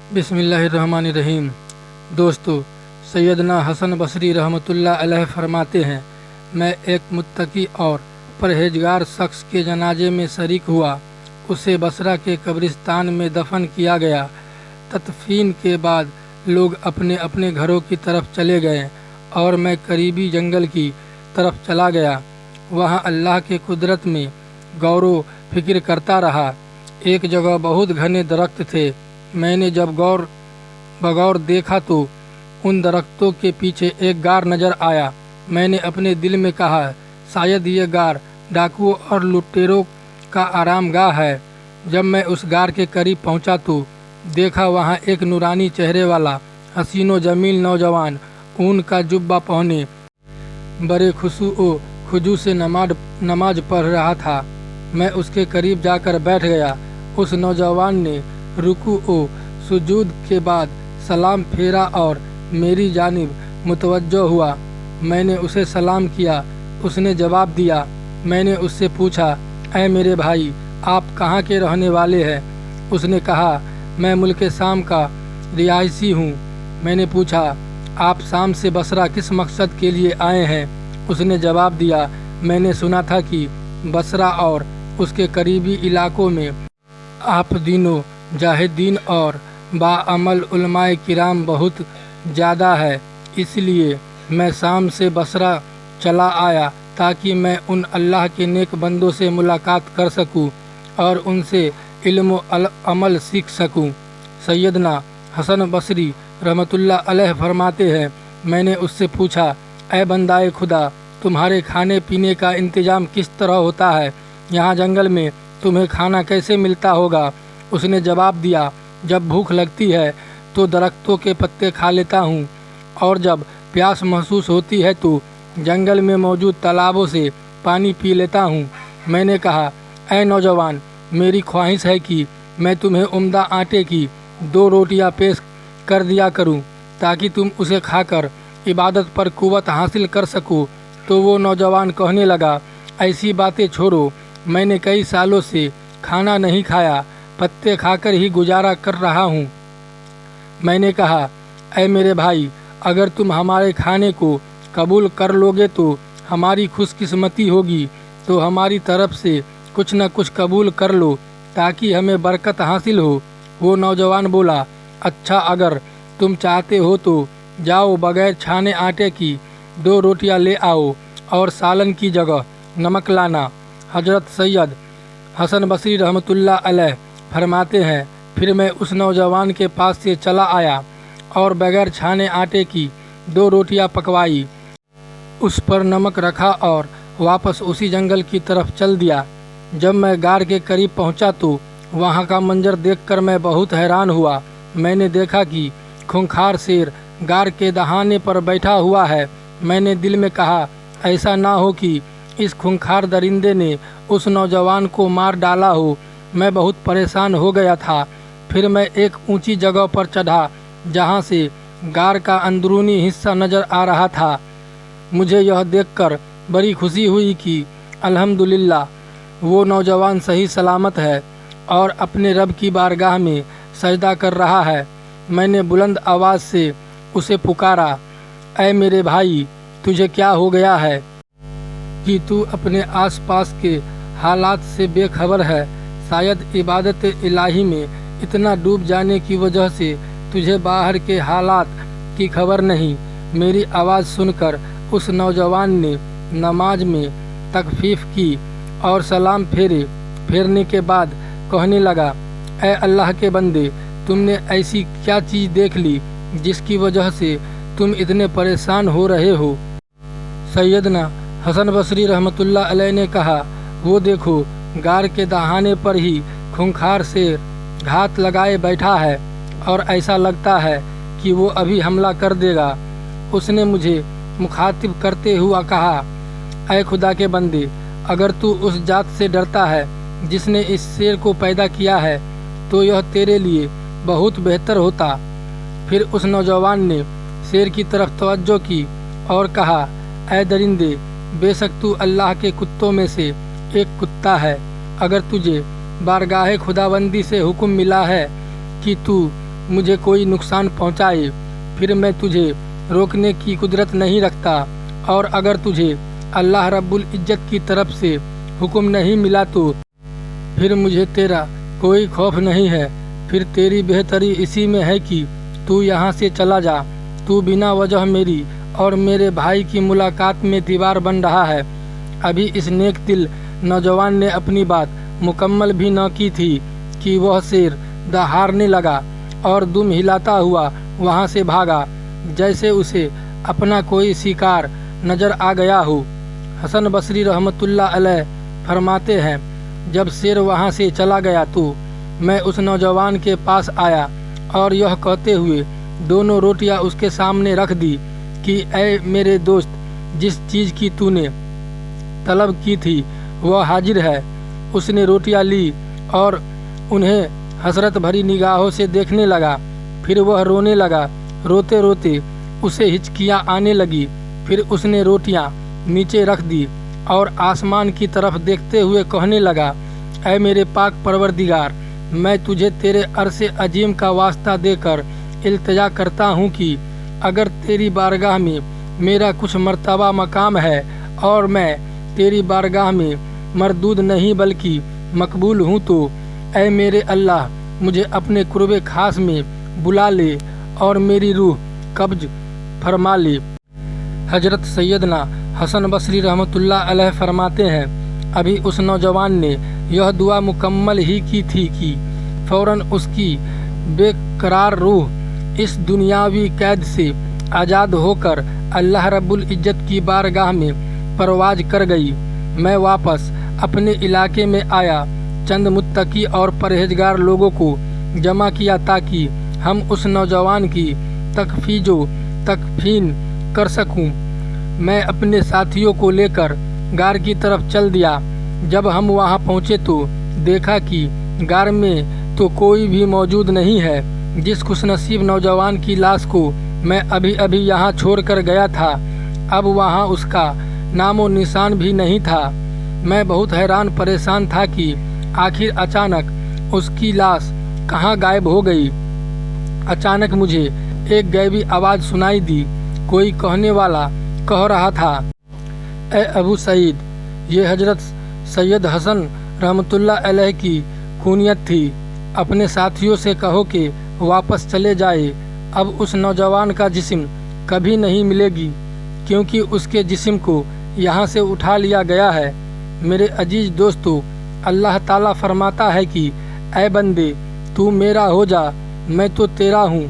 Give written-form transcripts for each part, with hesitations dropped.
बिस्मिल्लाहिर्रहमानिर्रहीम। दोस्तों, सैयदना हसन बसरी रहमतुल्लाह अलैह फरमाते हैं, मैं एक मुत्तकी और परहेजगार शख्स के जनाजे में शरीक हुआ। उसे बसरा के कब्रिस्तान में दफन किया गया। तदफीन के बाद लोग अपने अपने घरों की तरफ चले गए और मैं करीबी जंगल की तरफ चला गया। वहाँ अल्लाह के कुदरत में गौर फिक्र करता रहा। एक जगह बहुत घने दरख्त थे। मैंने जब गौर बगौर देखा तो उन दरख्तों के पीछे एक गार नजर आया। मैंने अपने दिल में कहा, शायद ये गार डाकुओं और लुटेरों का आरामगाह है। जब मैं उस गार के करीब पहुंचा तो देखा वहां एक नूरानी चेहरे वाला हसीनो जमील नौजवान ऊन का जुब्बा पहने बड़े खुजू से नमाज पढ़ रहा था। मैं उसके करीब जाकर बैठ गया। उस नौजवान ने रुकू सुजूद के बाद सलाम फेरा और मेरी जानिब मुतवज्जो हुआ। मैंने उसे सलाम किया। उसने जवाब दिया। मैंने उससे पूछा, ऐ मेरे भाई, आप कहाँ के रहने वाले हैं? उसने कहा, मैं मुल्क शाम का रिहायशी हूँ। मैंने पूछा, आप शाम से बसरा किस मकसद के लिए आए हैं? उसने जवाब दिया, मैंने सुना था कि बसरा और उसके करीबी इलाकों में आप दिनों जाहिदीन और बाअमल उलमाए किराम बहुत ज़्यादा है, इसलिए मैं शाम से बसरा चला आया ताकि मैं उन अल्लाह के नेक बंदों से मुलाकात कर सकूं और उनसे इल्म व अमल सीख सकूं। सैयदना हसन बसरी रहमतुल्लाह अलैह फरमाते हैं, मैंने उससे पूछा, ऐ बंदाए खुदा, तुम्हारे खाने पीने का इंतज़ाम किस तरह होता है? यहाँ जंगल में तुम्हें खाना कैसे मिलता होगा? उसने जवाब दिया, जब भूख लगती है तो दरख्तों के पत्ते खा लेता हूँ और जब प्यास महसूस होती है तो जंगल में मौजूद तालाबों से पानी पी लेता हूँ। मैंने कहा, ऐ नौजवान, मेरी ख्वाहिश है कि मैं तुम्हें उम्दा आटे की 2 रोटियाँ पेश कर दिया करूँ ताकि तुम उसे खाकर इबादत पर कुव्वत हासिल कर सको। तो वो नौजवान कहने लगा, ऐसी बातें छोड़ो, मैंने कई सालों से खाना नहीं खाया, पत्ते खाकर ही गुजारा कर रहा हूँ। मैंने कहा, ऐ मेरे भाई, अगर तुम हमारे खाने को कबूल कर लोगे तो हमारी खुशकिस्मती होगी, तो हमारी तरफ से कुछ न कुछ कबूल कर लो ताकि हमें बरकत हासिल हो। वो नौजवान बोला, अच्छा, अगर तुम चाहते हो तो जाओ, बगैर छाने आटे की 2 रोटियां ले आओ और सालन की जगह नमक लाना। हजरत सैयद हसन बसरी रहमतुल्लाह अलैह फरमाते हैं, फिर मैं उस नौजवान के पास से चला आया और बगैर छाने आटे की 2 रोटियां पकवाई, उस पर नमक रखा और वापस उसी जंगल की तरफ चल दिया। जब मैं गार के करीब पहुंचा तो वहां का मंजर देखकर मैं बहुत हैरान हुआ। मैंने देखा कि खूंखार शेर गार के दहाने पर बैठा हुआ है। मैंने दिल में कहा, ऐसा ना हो कि इस खूंखार दरिंदे ने उस नौजवान को मार डाला हो। मैं बहुत परेशान हो गया था। फिर मैं एक ऊंची जगह पर चढ़ा जहां से गार का अंदरूनी हिस्सा नजर आ रहा था। मुझे यह देखकर बड़ी खुशी हुई कि अल्हम्दुलिल्लाह, वो नौजवान सही सलामत है और अपने रब की बारगाह में सजदा कर रहा है। मैंने बुलंद आवाज़ से उसे पुकारा, ऐ मेरे भाई, तुझे क्या हो गया है कि तू अपने आसपास के हालात से बेखबर है? शायद इबादत इलाही में इतना डूब जाने की वजह से तुझे बाहर के हालात की खबर नहीं। मेरी आवाज़ सुनकर उस नौजवान ने नमाज में तकफीफ की और सलाम फेरने के बाद कहने लगा, ऐ अल्लाह के बंदे, तुमने ऐसी क्या चीज़ देख ली जिसकी वजह से तुम इतने परेशान हो रहे हो? सैयदना हसन बसरी रहमतुल्लाह अलैह ने कहा, वो देखो, गार के दहाने पर ही खूंखार शेर घात लगाए बैठा है और ऐसा लगता है कि वो अभी हमला कर देगा। उसने मुझे मुखातिब करते हुआ कहा, ऐ खुदा के बंदे, अगर तू उस जात से डरता है जिसने इस शेर को पैदा किया है तो यह तेरे लिए बहुत बेहतर होता। फिर उस नौजवान ने शेर की तरफ तवज्जो की और कहा, ऐ दरिंदे, बेशक तू अल्लाह के कुत्तों में से एक कुत्ता है। अगर तुझे बारगाहे खुदाबंदी से हुक्म मिला है कि तू मुझे कोई नुकसान पहुंचाए, फिर मैं तुझे रोकने की कुदरत नहीं रखता। और अगर तुझे अल्लाह रब्बुल इज्जत की तरफ से हुक्म नहीं मिला तो फिर मुझे तेरा कोई खौफ नहीं है। फिर तेरी बेहतरी इसी में है कि तू यहाँ से चला जा। तू बिना वजह मेरी और मेरे भाई की मुलाकात में दीवार बन रहा है। अभी इस नेक दिल नौजवान ने अपनी बात मुकम्मल भी न की थी कि वह शेर दहाड़ने लगा और दुम हिलाता हुआ वहाँ से भागा, जैसे उसे अपना कोई शिकार नजर आ गया हो। हसन बसरी रहमतुल्लाह अलैह फरमाते हैं, जब शेर वहाँ से चला गया तो मैं उस नौजवान के पास आया और यह कहते हुए दोनों रोटियां उसके सामने रख दी कि ऐ मेरे दोस्त, जिस चीज़ की तूने तलब की थी वह हाजिर है। उसने रोटियां ली और उन्हें हसरत भरी निगाहों से देखने लगा। फिर वह रोने लगा। रोते रोते उसे हिचकियाँ आने लगी। फिर उसने रोटियां नीचे रख दी और आसमान की तरफ देखते हुए कहने लगा, ऐ मेरे पाक परवरदिगार, मैं तुझे तेरे अरसे अजीम का वास्ता देकर इल्तिजा करता हूँ कि अगर तेरी बारगाह में मेरा कुछ मर्तबा मकाम है और मैं तेरी बारगाह में मरदूद नहीं बल्कि मकबूल हूँ, तो ऐ मेरे अल्लाह मुझे अपने कुर्बे खास में बुला ले और मेरी रूह कब्ज फरमा ले। हजरत सैयदना हसन बसरी रहमतुल्लाह अलैह फरमाते हैं, अभी उस नौजवान ने यह दुआ मुकम्मल ही की थी कि फौरन उसकी बेकरार रूह इस दुनियावी कैद से आज़ाद होकर अल्लाह रब्बुल इज्जत की बारगाह में परवाज कर गई। मैं वापस अपने इलाके में आया, चंद मुत्तकी और परहेजगार लोगों को जमा किया ताकि हम उस नौजवान की तकफीन कर सकूं। मैं अपने साथियों को लेकर गार की तरफ चल दिया। जब हम वहां पहुंचे तो देखा कि गार में तो कोई भी मौजूद नहीं है। जिस खुशनसीब नौजवान की लाश को मैं अभी अभी यहाँ छोड़कर गया था, अब वहाँ उसका नामो निशान भी नहीं था। मैं बहुत हैरान परेशान था कि आखिर अचानक उसकी लाश कहाँ गायब हो गई। अचानक मुझे एक गैबी आवाज़ सुनाई दी। कोई कहने वाला कह रहा था, ए अबू सईद, ये हजरत सैयद हसन रहमतुल्लाह अलैह की कुनियत थी। अपने साथियों से कहो कि वापस चले जाए। अब उस नौजवान का जिस्म कभी नहीं मिलेगी, क्योंकि उसके जिस्म को यहाँ से उठा लिया गया है। मेरे अजीज दोस्तों, अल्लाह ताला फरमाता है कि ऐ बंदे, तू मेरा हो जा, मैं तो तेरा हूँ,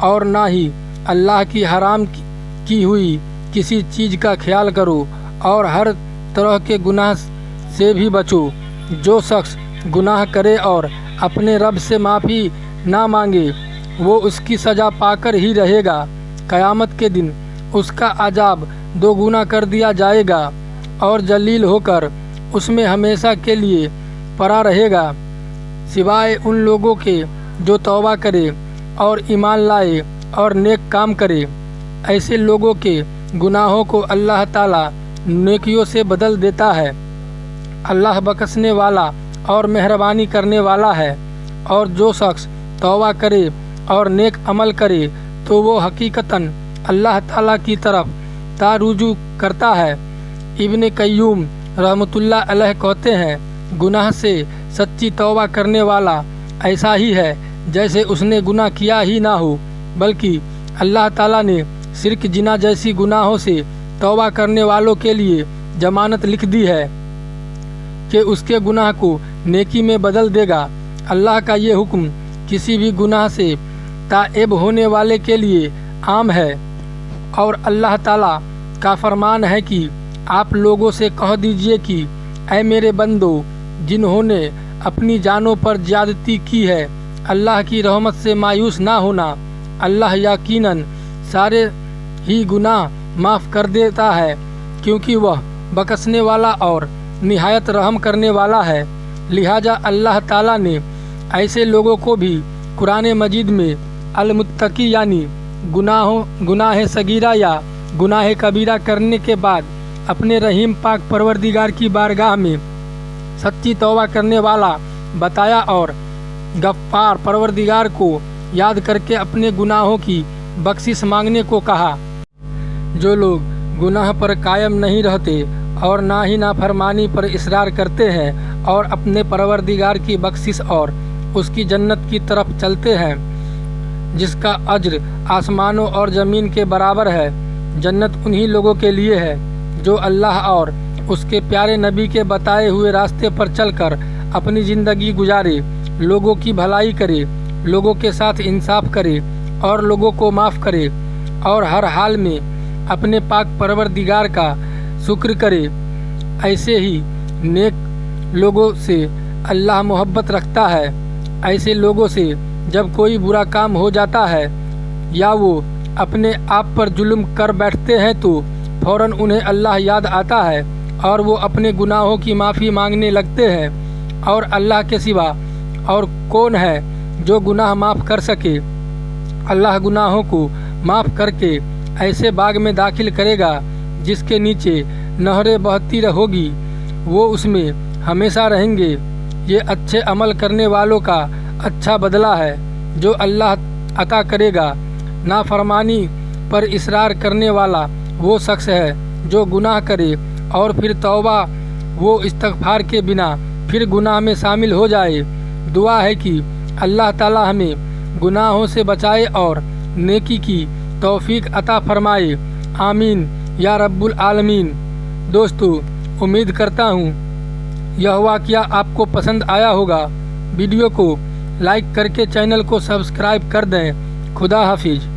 और ना ही अल्लाह की हराम की हुई किसी चीज़ का ख्याल करो और हर तरह के गुनाह से भी बचो। जो शख्स गुनाह करे और अपने रब से माफ़ी ना मांगे, वो उसकी सज़ा पाकर ही रहेगा। क़यामत के दिन उसका अजाब दोगुना कर दिया जाएगा और जलील होकर उसमें हमेशा के लिए पड़ा रहेगा, सिवाय उन लोगों के जो तौबा करे और ईमान लाए और नेक काम करे। ऐसे लोगों के गुनाहों को अल्लाह ताला नेकियों से बदल देता है। अल्लाह बख्शने वाला और मेहरबानी करने वाला है। और जो शख्स तौबा करे और नेक अमल करे तो वो हकीकतन अल्लाह ताला की तरफ तारुजू करता है। इब्ने कय्यूम रहमतुल्लाह अलैह कहते हैं, गुनाह से सच्ची तौबा करने वाला ऐसा ही है जैसे उसने गुनाह किया ही ना हो, बल्कि अल्लाह ताला ने शिर्क जिना जैसी गुनाहों से तौबा करने वालों के लिए जमानत लिख दी है कि उसके गुनाह को नेकी में बदल देगा। अल्लाह का ये हुक्म किसी भी गुनाह से ताइब होने वाले के लिए आम है। और अल्लाह ताला का फरमान है कि आप लोगों से कह दीजिए कि ऐ मेरे बंदो, जिन्होंने अपनी जानों पर ज्यादती की है, अल्लाह की रहमत से मायूस ना होना। अल्लाह यकीनन सारे ही गुनाह माफ़ कर देता है, क्योंकि वह बख्शने वाला और निहायत रहम करने वाला है। लिहाजा अल्लाह ताला ने ऐसे लोगों को भी कुरान मजीद में अल-मुत्तकी यानी गुनाह सगीरा या गुनाह कबीरा करने के बाद अपने रहीम पाक परवरदिगार की बारगाह में सच्ची तौबा करने वाला बताया और गफ्फार परवरदिगार को याद करके अपने गुनाहों की बख्शिश मांगने को कहा। जो लोग गुनाह पर कायम नहीं रहते और ना ही नाफरमानी पर इसरार करते हैं और अपने परवरदिगार की बख्शिश और उसकी जन्नत की तरफ चलते हैं जिसका अज्र आसमानों और ज़मीन के बराबर है, जन्नत उन्हीं लोगों के लिए है जो अल्लाह और उसके प्यारे नबी के बताए हुए रास्ते पर चलकर अपनी ज़िंदगी गुजारे, लोगों की भलाई करे, लोगों के साथ इंसाफ करे और लोगों को माफ़ करे और हर हाल में अपने पाक परवरदिगार का शुक्र करे। ऐसे ही नेक लोगों से अल्लाह मोहब्बत रखता है। ऐसे लोगों से जब कोई बुरा काम हो जाता है या वो अपने आप पर जुल्म कर बैठते हैं तो फ़ौरन उन्हें अल्लाह याद आता है और वो अपने गुनाहों की माफ़ी मांगने लगते हैं। और अल्लाह के सिवा और कौन है जो गुनाह माफ़ कर सके। अल्लाह गुनाहों को माफ़ करके ऐसे बाग में दाखिल करेगा जिसके नीचे नहरें बहती रहोगी, वो उसमें हमेशा रहेंगे। ये अच्छे अमल करने वालों का अच्छा बदला है जो अल्लाह अता करेगा। नाफरमानी पर इसरार करने वाला वो शख्स है जो गुनाह करे और फिर तौबा वो इस्तग़फ़ार के बिना फिर गुनाह में शामिल हो जाए। दुआ है कि अल्लाह ताला हमें गुनाहों से बचाए और नेकी की तौफीक अता फरमाए। आमीन या रब्बुल आलमीन। दोस्तों, उम्मीद करता हूँ यह वाक़या आपको पसंद आया होगा। वीडियो को लाइक करके चैनल को सब्सक्राइब कर दें। खुदा हाफिज़।